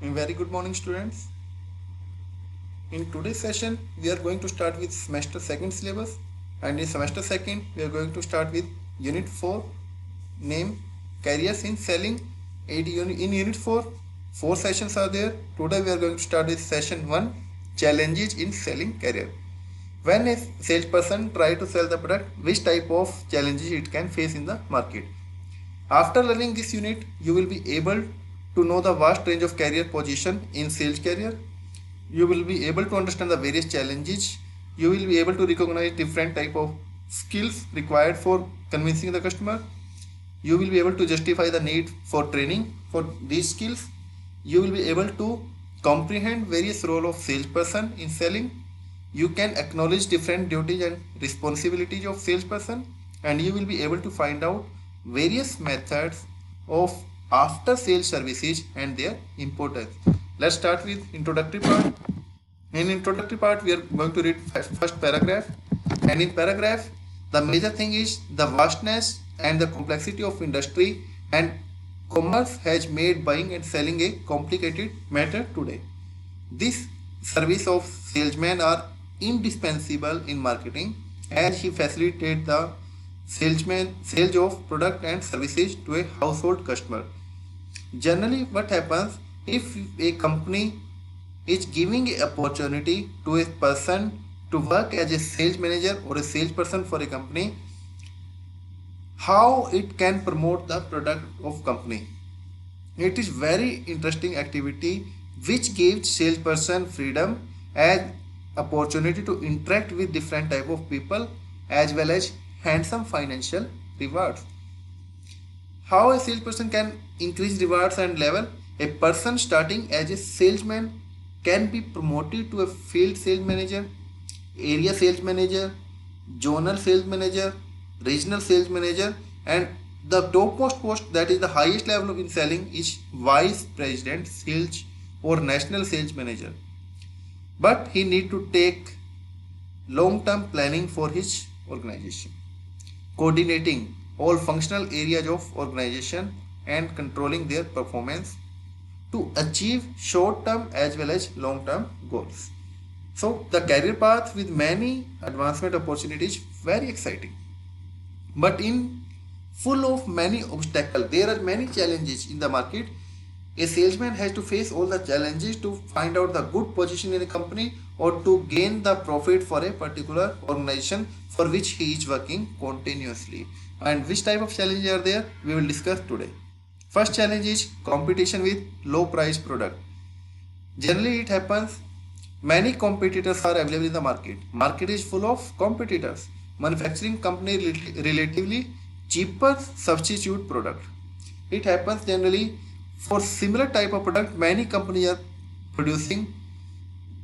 Very good morning, students. In today's session, we are going to start with semester second syllabus, and in semester second, we are going to start with unit 4, name careers in selling. In unit 4, four sessions are there. Today, we are going to start with session 1, challenges in selling career. When a salesperson try to sell the product, which type of challenges it can face in the market. After learning this unit, you will be able to know the vast range of career position in sales career. You will be able to understand the various challenges. You will be able to recognize different type of skills required for convincing the customer. You will be able to justify the need for training for these skills. You will be able to comprehend various role of salesperson in selling. You can acknowledge different duties and responsibilities of salesperson, and you will be able to find out various methods of after sales services and their importance. Let's start with introductory part. In introductory part, we are going to read first paragraph, and in paragraph, the major thing is the vastness and the complexity of industry and commerce has made buying and selling a complicated matter today. This service of salesmen are indispensable in marketing as he facilitates the sales of product and services to a household customer. Generally, what happens if a company is giving an opportunity to a person to work as a sales manager or a salesperson for a company, how it can promote the product of company. It is very interesting activity which gives salesperson freedom and opportunity to interact with different type of people as well as handsome financial rewards. How a salesperson can increase rewards and level? A person starting as a salesman can be promoted to a field sales manager, area sales manager, zonal sales manager, regional sales manager, and the topmost post, that is the highest level in selling, is vice president sales or national sales manager. But he need to take long term planning for his organization, coordinating all functional areas of organization and controlling their performance to achieve short term as well as long term goals. So the career path with many advancement opportunities, very exciting, but in full of many obstacles. There are many challenges in the market. A salesman has to face all the challenges to find out the good position in a company or to gain the profit for a particular organization for which he is working continuously. And which type of challenges are there, we will discuss today. First challenge is competition with low price product. Generally it happens many competitors are available in the market. Market is full of competitors. Manufacturing company relatively cheaper substitute product. It happens generally for similar type of product many companies are producing,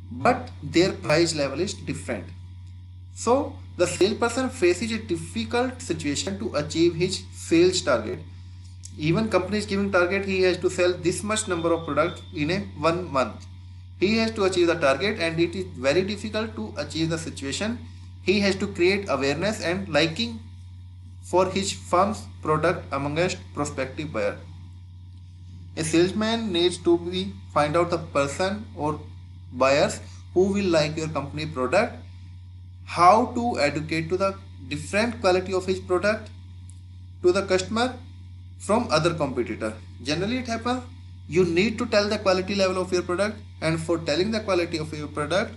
but their price level is different. So the salesperson faces a difficult situation to achieve his sales target. Even company is giving target, he has to sell this much number of products in a 1 month. He has to achieve the target and it is very difficult to achieve the situation. He has to create awareness and liking for his firm's product amongst prospective buyer. A salesman needs to find out the person or buyers who will like your company product, how to educate to the different quality of his product to the customer from other competitor. Generally it happens you need to tell the quality level of your product, and for telling the quality of your product,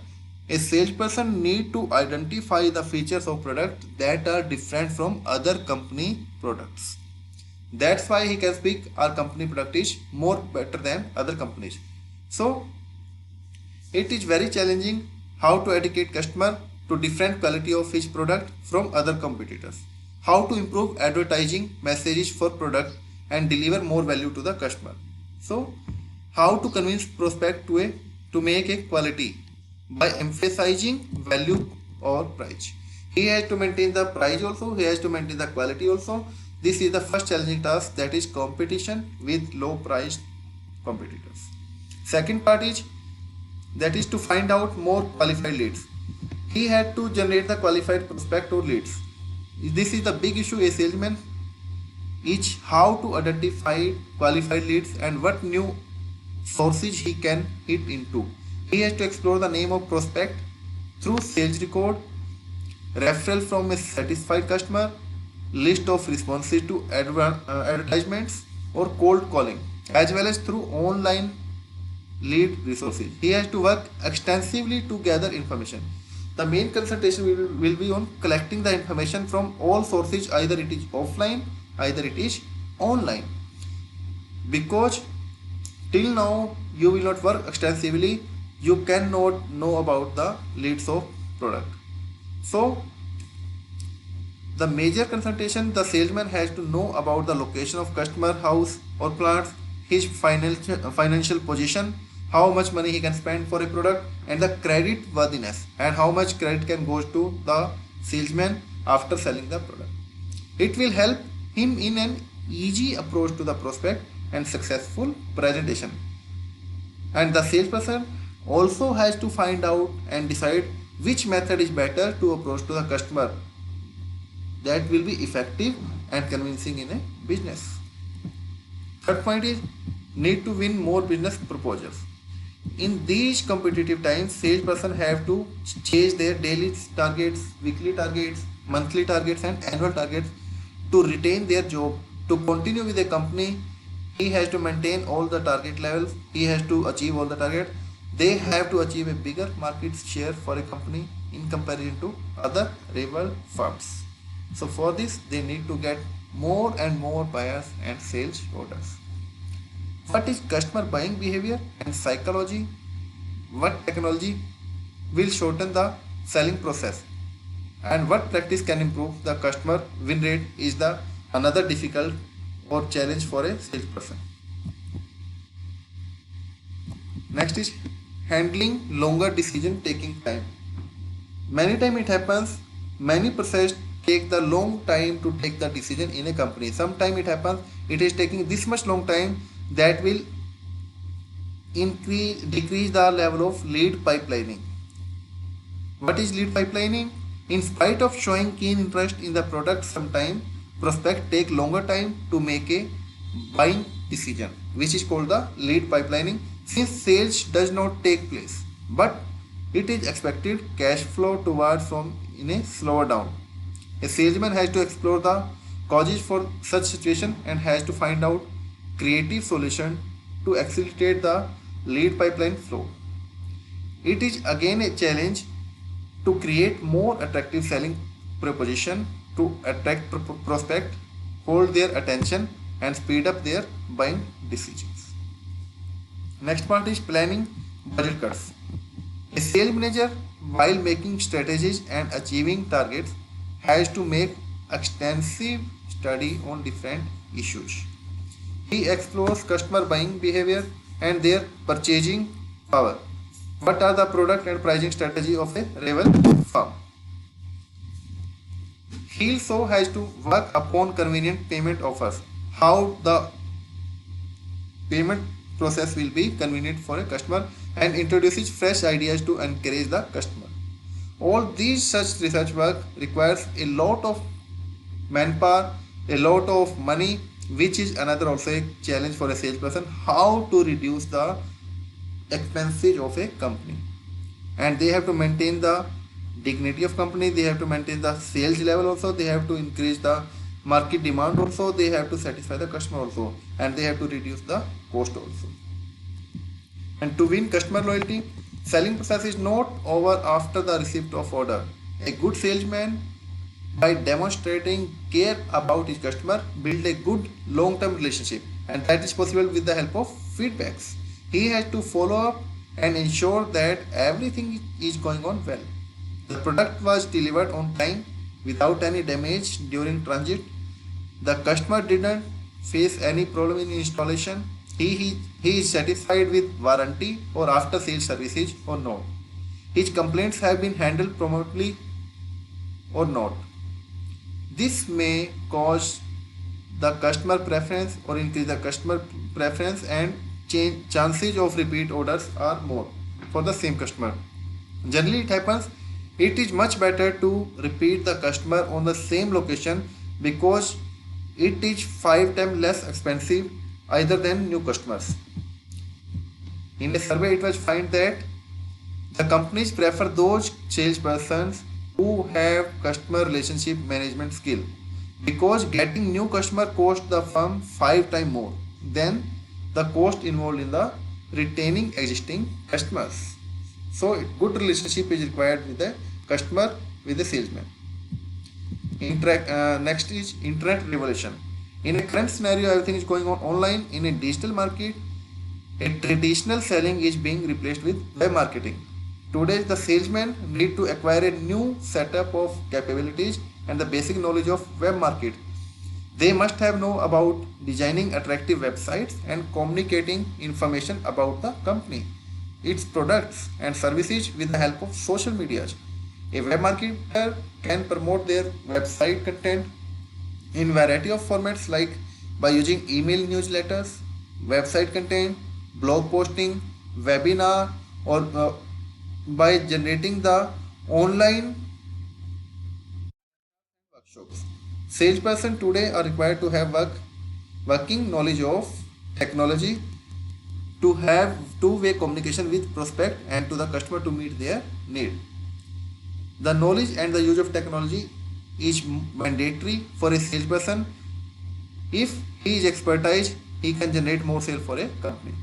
a salesperson need to identify the features of product that are different from other company products. That's why he can speak our company product is more better than other companies. So it is very challenging how to educate customer to different quality of his product from other competitors. How to improve advertising messages for product and deliver more value to the customer. So how to convince prospect to make a quality by emphasizing value or price. He has to maintain the price also, he has to maintain the quality also. This is the first challenging task, that is competition with low priced competitors. Second part is that is to find out more qualified leads. He had to generate the qualified prospect or leads. This is the big issue a salesman is how to identify qualified leads and what new sources he can hit into. He has to explore the name of prospect through sales record, referral from a satisfied customer, list of responses to advertisements or cold calling, as well as through online lead resources. He has to work extensively to gather information. The main concentration will be on collecting the information from all sources, either it is offline, either it is online. Because till now you will not work extensively, you cannot know about the leads of product. So the major concentration, the salesman has to know about the location of customer house or plants, his financial position, how much money he can spend for a product, and the credit worthiness, and how much credit can go to the salesman after selling the product. It will help him in an easy approach to the prospect and successful presentation. And the salesperson also has to find out and decide which method is better to approach to the customer that will be effective and convincing in a business. Third point is need to win more business proposals. In these competitive times, salesperson have to chase their daily targets, weekly targets, monthly targets and annual targets to retain their job, to continue with the company. He has to maintain all the target levels, he has to achieve all the targets. They have to achieve a bigger market share for a company in comparison to other rival firms. So for this they need to get more and more buyers and sales orders. What is customer buying behavior and psychology? What technology will shorten the selling process? And what practice can improve the customer win rate is the another difficult or challenge for a salesperson. Next is handling longer decision taking time. Many times it happens, many process take the long time to take the decision in a company. Sometimes it happens, it is taking this much long time that will decrease the level of lead pipelining. What is lead pipelining? In spite of showing keen interest in the product, sometimes prospects take longer time to make a buying decision, which is called the lead pipelining, since sales does not take place, but it is expected cash flow towards from in a slower down. A salesman has to explore the causes for such situation and has to find out creative solution to accelerate the lead pipeline flow. It is again a challenge to create more attractive selling proposition to attract prospect, hold their attention and speed up their buying decisions. Next part is planning budget cuts. A sales manager, while making strategies and achieving targets, has to make extensive study on different issues. He explores customer buying behavior and their purchasing power. What are the product and pricing strategy of a rival firm? He also has to work upon convenient payment offers. How the payment process will be convenient for a customer and introduces fresh ideas to encourage the customer. All these such research work requires a lot of manpower, a lot of money, which is another also a challenge for a salesperson, how to reduce the expenses of a company. And they have to maintain the dignity of company, they have to maintain the sales level also, they have to increase the market demand also, they have to satisfy the customer also, and they have to reduce the cost also. And to win customer loyalty, selling process is not over after the receipt of order. A good salesman, by demonstrating care about his customer, build a good long-term relationship, and that is possible with the help of feedbacks. He has to follow up and ensure that everything is going on well. The product was delivered on time without any damage during transit. The customer didn't face any problem in installation. He is satisfied with warranty or after sales services or not. His complaints have been handled promptly or not. This may cause the customer preference or increase the customer preference, and chances of repeat orders are more for the same customer. Generally it happens, it is much better to repeat the customer on the same location because it is 5 times less expensive either than new customers. In a survey, it was found that the companies prefer those salespersons who have customer relationship management skill because getting new customer costs the firm 5 times more than the cost involved in the retaining existing customers. So good relationship is required with the customer, with the salesman. Next is internet revolution. In a current scenario, everything is going on online. In a digital market, a traditional selling is being replaced with web marketing. Today, the salesman need to acquire a new setup of capabilities and the basic knowledge of web market. They must have know about designing attractive websites and communicating information about the company, its products and services with the help of social media. A web marketer can promote their website content in variety of formats like by using email newsletters, website content, blog posting, webinar, or by generating the online workshops. Salesperson today are required to have working knowledge of technology, to have two-way communication with prospect and to the customer to meet their need. The knowledge and the use of technology is mandatory for a salesperson. If he is expertise, he can generate more sales for a company.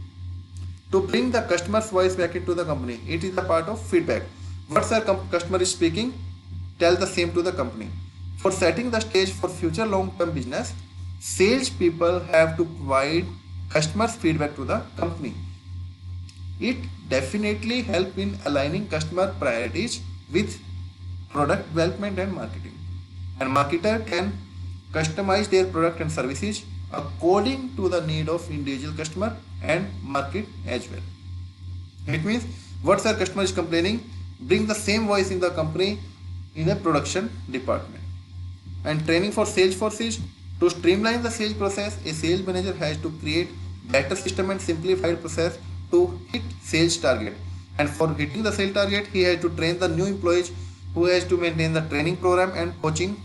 To bring the customer's voice back into the company, it is a part of feedback. What our customer is speaking, tell the same to the company. For setting the stage for future long-term business, sales people have to provide customers feedback to the company. It definitely helps in aligning customer priorities with product development and marketing. And marketer can customize their product and services according to the need of individual customer and market as well. It means what our customer is complaining, bring the same voice in the company in a production department. And training for sales forces. To streamline the sales process, a sales manager has to create better system and simplified process to hit sales target. And for hitting the sales target, he has to train the new employees, who has to maintain the training program and coaching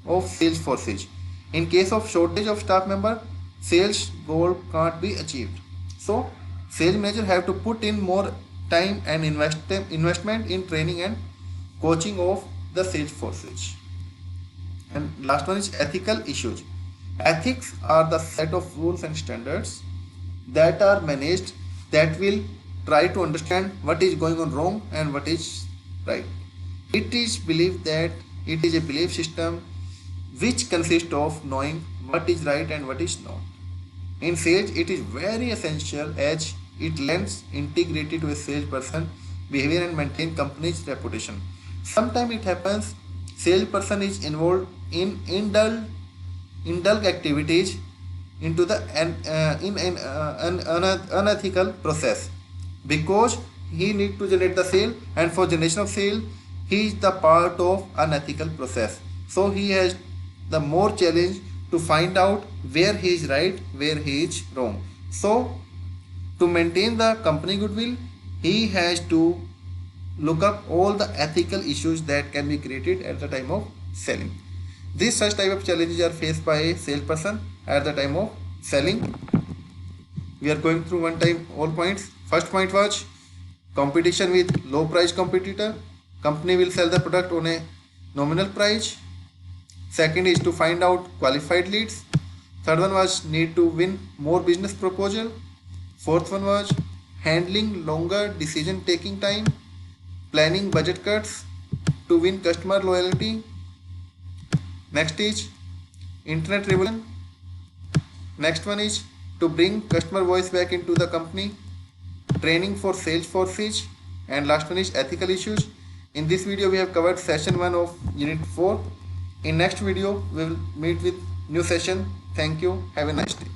of sales forces. In case of shortage of staff member, sales goal can't be achieved. So sales manager have to put in more time and investment in training and coaching of the sales forces. And last one is ethical issues. Ethics are the set of rules and standards that are managed, that will try to understand what is going on wrong and what is right. It is believed that it is a belief system which consists of knowing what is right and what is not. In sales, it is very essential as it lends integrity to a salesperson behavior and maintain company's reputation. Sometimes it happens salesperson is involved in indulge activities into the unethical process because he need to generate the sale, and for generation of sale he is the part of unethical process. So he has the more challenge to find out where he is right, where he is wrong. So to maintain the company goodwill, he has to look up all the ethical issues that can be created at the time of selling. These such type of challenges are faced by a salesperson at the time of selling. We are going through one time all points. First point was competition with low price competitor. Company will sell the product on a nominal price. Second is to find out qualified leads. Third one was need to win more business proposal. Fourth one was handling longer decision taking time, planning budget cuts to win customer loyalty. Next is internet revolution. Next one is to bring customer voice back into the company, training for sales forces, and last one is ethical issues. In this video we have covered session 1 of unit 4. In next video we will meet with new session. Thank you. Have a nice day.